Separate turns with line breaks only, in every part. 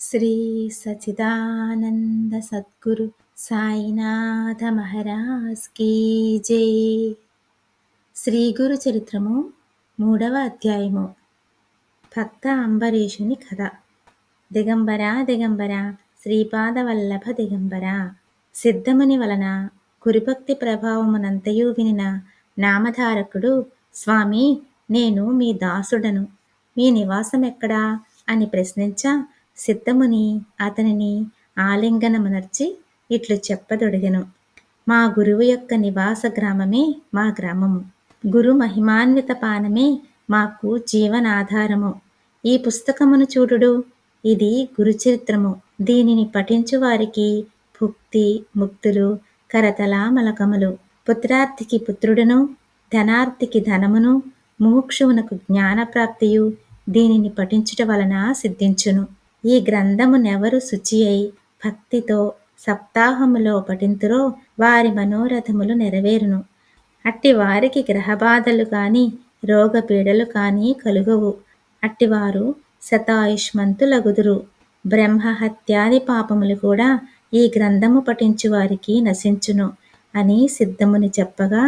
Shri Sachidananda Sadhguru Sainath Maharaj key జై. శ్రీ గురు చరిత్రము 3వ అధ్యాయము. భక్త అంబరీషుని కథ. దిగంబర దిగంబర శ్రీపాద వల్లభ దిగంబర. సిద్ధముని వలన గురుభక్తి ప్రభావమునంతయు వినిన నామధారకుడు, స్వామి, నేను మీ దాసుడను, మీ నివాసమెక్కడా అని ప్రశ్నించ, సిద్ధముని అతనిని ఆలింగనమునర్చి ఇట్లు చెప్పదొడిగెను. మా గురువు యొక్క నివాస గ్రామమే మా గ్రామము. గురు మహిమాన్విత పానమే మాకు జీవనాధారము. ఈ పుస్తకమును చూడుడు, ఇది గురుచరిత్రము. దీనిని పఠించు వారికి భుక్తి ముక్తులు కరతలామలకములు. పుత్రార్థికి పుత్రుడును, ధనార్థికి ధనమును, ముముక్షువునకు జ్ఞానప్రాప్తియు దీనిని పఠించుట వలన సిద్ధించును. ఈ గ్రంథమునెవరు శుచి అయి భక్తితో సప్తాహములో పఠింతురో వారి మనోరథములు నెరవేరును. అట్టి వారికి గ్రహబాధలు కాని రోగపీడలు కాని కలుగవు. అట్టివారు శతాయుష్మంతులగుదురు. బ్రహ్మహత్యాది పాపములు కూడా ఈ గ్రంథము పఠించు వారికి నశించును అని సిద్ధముని చెప్పగా,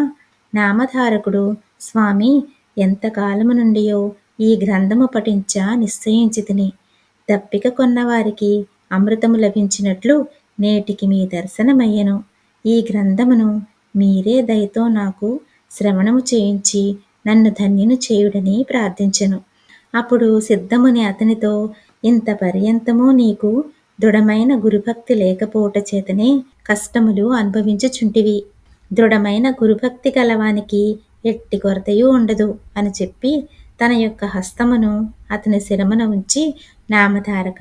నామధారకుడు, స్వామి, ఎంతకాలము నుండియో ఈ గ్రంథము పఠించ నిశ్చయించితిని. దప్పిక కొన్నవారికి అమృతము లభించినట్లు నేటికి మీ దర్శనమయ్యను. ఈ గ్రంథమును మీరే దయతో నాకు శ్రవణము చేయించి నన్ను ధన్యును చేయుడని ప్రార్థించెను. అప్పుడు సిద్ధముని అతనితో, ఇంత పర్యంతము నీకు దృఢమైన గురుభక్తి లేకపోవట చేతనే కష్టములు అనుభవించుచుంటివి. దృఢమైన గురుభక్తి గలవానికి ఎట్టి కొరతయూ ఉండదు అని చెప్పి తన యొక్క హస్తమును అతని శిరమున ఉంచి, నామధారక,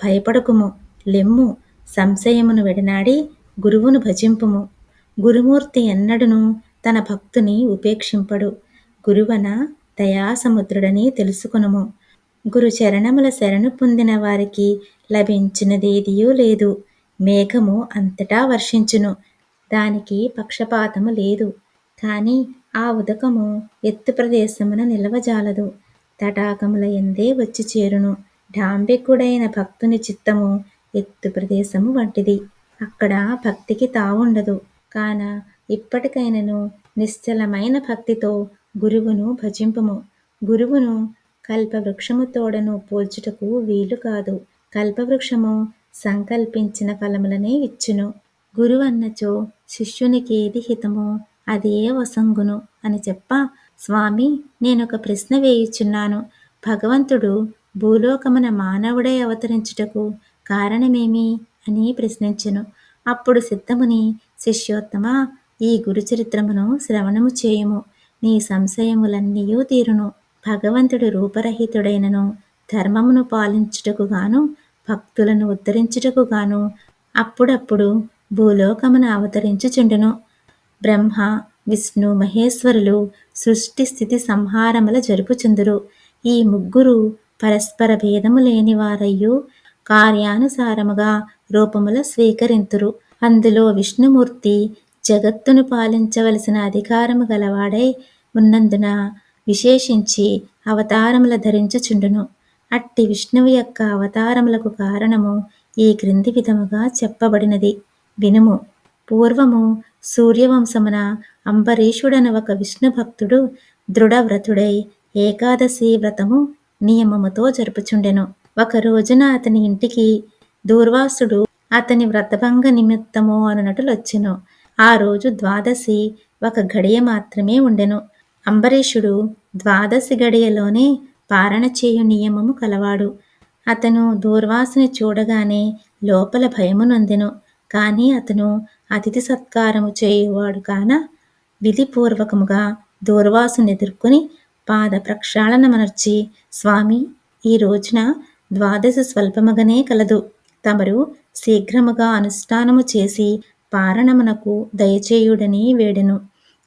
భయపడకుము, లెమ్ము, సంశయమును విడనాడి గురువును భజింపుము. గురుమూర్తి ఎన్నడును తన భక్తుని ఉపేక్షింపడు. గురువన దయాసముద్రుడని తెలుసుకొనుము. గురు చరణముల శరణు పొందిన వారికి లభించినదేదియూ లేదు. మేఘము అంతటా వర్షించును, దానికి పక్షపాతము లేదు. కాని ఆ ఉదకము ఎత్తు ప్రదేశమున నిలవజాలదు, తటాకముల ఎందే వచ్చి చేరును. డాంబికుడైన భక్తుని చిత్తము ఎత్తు ప్రదేశము వంటిది. అక్కడ భక్తికి తావుండదు. కాన ఇప్పటికైనను నిశ్చలమైన భక్తితో గురువును భజింపుము. గురువును కల్పవృక్షము తోడను పోల్చుటకు వీలు కాదు. కల్పవృక్షము సంకల్పించిన ఫలములనే ఇచ్చును. గురువన్నచో శిష్యునికేది హితమో అదే వసంగును అని చెప్ప, స్వామి, నేనొక ప్రశ్న వేయుచున్నాను. భగవంతుడు భూలోకమున మానవుడై అవతరించుటకు కారణమేమి అని ప్రశ్నించెను. అప్పుడు సిద్ధముని, శిష్యోత్తమ, ఈ గురుచరిత్రమును శ్రవణము చేయుము, నీ సంశయములన్నీయూ తీరును. భగవంతుడు రూపరహితుడైనను ధర్మమును పాలించుటకు గాను భక్తులను ఉద్ధరించుటకు గాను అప్పుడప్పుడు భూలోకమున అవతరించుచుండును. బ్రహ్మ విష్ణు మహేశ్వరులు సృష్టి స్థితి సంహారముల జరుపుచుందురు. ఈ ముగ్గురు పరస్పర భేదము లేనివారయ్యు కార్యానుసారముగా రూపముల స్వీకరింతురు. అందులో విష్ణుమూర్తి జగత్తును పాలించవలసిన అధికారము గలవాడై ఉన్నందున విశేషించి అవతారముల ధరించుచుండును. అట్టి విష్ణువు యొక్క అవతారములకు కారణము ఈ క్రింది విధముగా చెప్పబడినది, వినుము. పూర్వము సూర్యవంశమున అంబరీషుడను ఒక విష్ణు భక్తుడు దృఢవ్రతుడై ఏకాదశి వ్రతము నియమముతో జరుపుచుండెను. ఒక రోజున అతని ఇంటికి దూర్వాసుడు అతని వ్రతభంగ నిమిత్తము అనునటులొచ్చెను. ఆ రోజు ద్వాదశి ఒక గడియ మాత్రమే ఉండెను. అంబరీషుడు ద్వాదశి గడియలోనే పారణ చేయు నియమము కలవాడు. అతను దూర్వాసుని చూడగానే లోపల భయము నొందెను. కాని అతను అతిథి సత్కారము చేయువాడు కాన విధిపూర్వకముగా దూర్వాసుని ఎదుర్కొని పాద ప్రక్షాళనమనర్చి, స్వామి, ఈ రోజున ద్వాదశి స్వల్పముగానే కలదు. తమరు శీఘ్రముగా అనుష్ఠానము చేసి పారణమునకు దయచేయుడని వేడెను.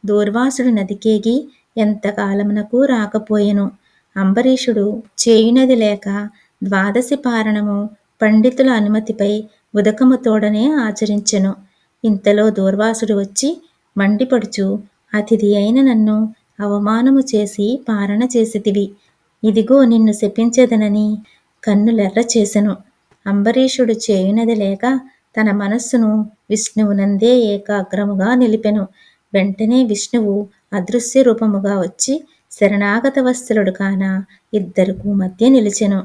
దూర్వాసుడు నదికేగి ఎంతకాలమునకు రాకపోయెను. అంబరీషుడు చేయునది లేక ద్వాదశి పారణము పండితుల అనుమతిపై ఉదకముతోడనే ఆచరించెను. ఇంతలో దూర్వాసుడు వచ్చి మండిపడుచు, అతిథి అయిన నన్ను అవమానము చేసి పారణ చేసితివి. ఇదిగో నిన్ను శపించెదనని కన్నులెర్ర చేసెను. అంబరీషుడు చేయునది లేక తన మనస్సును విష్ణువునందే ఏకాగ్రముగా నిలిపెను. వెంటనే విష్ణువు అదృశ్య రూపముగా వచ్చి శరణాగత వత్సలుడు కాన ఇద్దరుకు మధ్య నిలిచెను.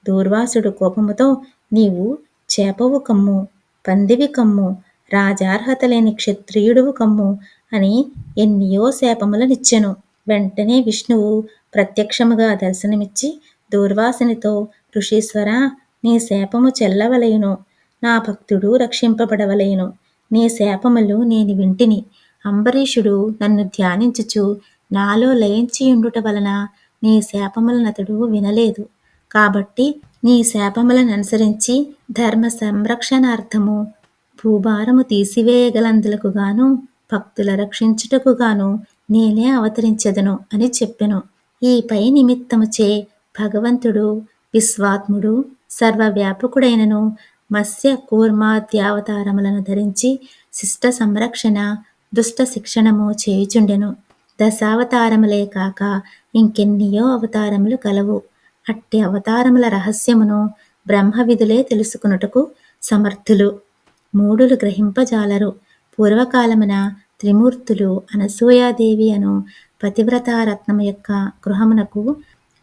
దూర్వాసుడు కోపముతో, నీవు చేపవు కమ్ము, పందివి కమ్ము, రాజార్హత లేని క్షత్రియుడువు కమ్ము అని ఎన్నియో శాపములనిచ్చెను. వెంటనే విష్ణువు ప్రత్యక్షముగా దర్శనమిచ్చి దూర్వాసునితో, ఋషీశ్వరా, నీ శాపము చెల్లవలయును, నా భక్తుడు రక్షింపబడవలయును. నీ శాపములు నేను వింటిని. అంబరీషుడు నన్ను ధ్యానించుచు నాలో లయించియుండుట వలన నీ శాపములనతడు వినలేదు. కాబట్టి నీ శాపములననుసరించి ధర్మ సంరక్షణార్థము భూభారము తీసివేయగలందులకు గాను భక్తుల రక్షించుటకు గాను నేనే అవతరించెదను అని చెప్పెను. ఈ పై నిమిత్తముచే భగవంతుడు విశ్వాత్ముడు సర్వవ్యాపకుడైనను మత్స్య కూర్మాద్యావతారములను ధరించి శిష్ట సంరక్షణ దుష్ట శిక్షణము చేయుచుండెను. దశావతారములే కాక ఇంకెన్నియో అవతారములు కలవు. అట్టి అవతారముల రహస్యమును బ్రహ్మవిధులే తెలుసుకునుటకు సమర్థులు. మూఢులు గ్రహింపజాలరు. పూర్వకాలమున త్రిమూర్తులు అనసూయాదేవి అను పతివ్రతారత్నము యొక్క గృహమునకు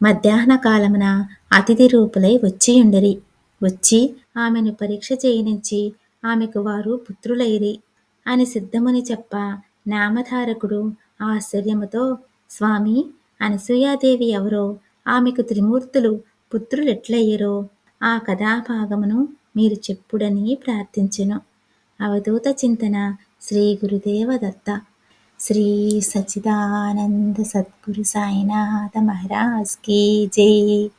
మధ్యాహ్న కాలమున అతిథి రూపులై వచ్చియుండిరి. వచ్చి ఆమెను పరీక్ష చేయనించి ఆమెకు వారు పుత్రులైరి అని సిద్ధముని చెప్ప, నామధారకుడు ఆశ్చర్యముతో, స్వామి, అనసూయాదేవి ఎవరో, ఆమెకు త్రిమూర్తులు పుత్రులెట్లయ్యరో ఆ కథాభాగమును మీరు చెప్పుడని ప్రార్థించెను. అవధూత చింతన. శ్రీ గురుదేవ దత్త. శ్రీ సచ్చిదానంద సద్గురు సాయినాథ మహారాజ్ కీ జై.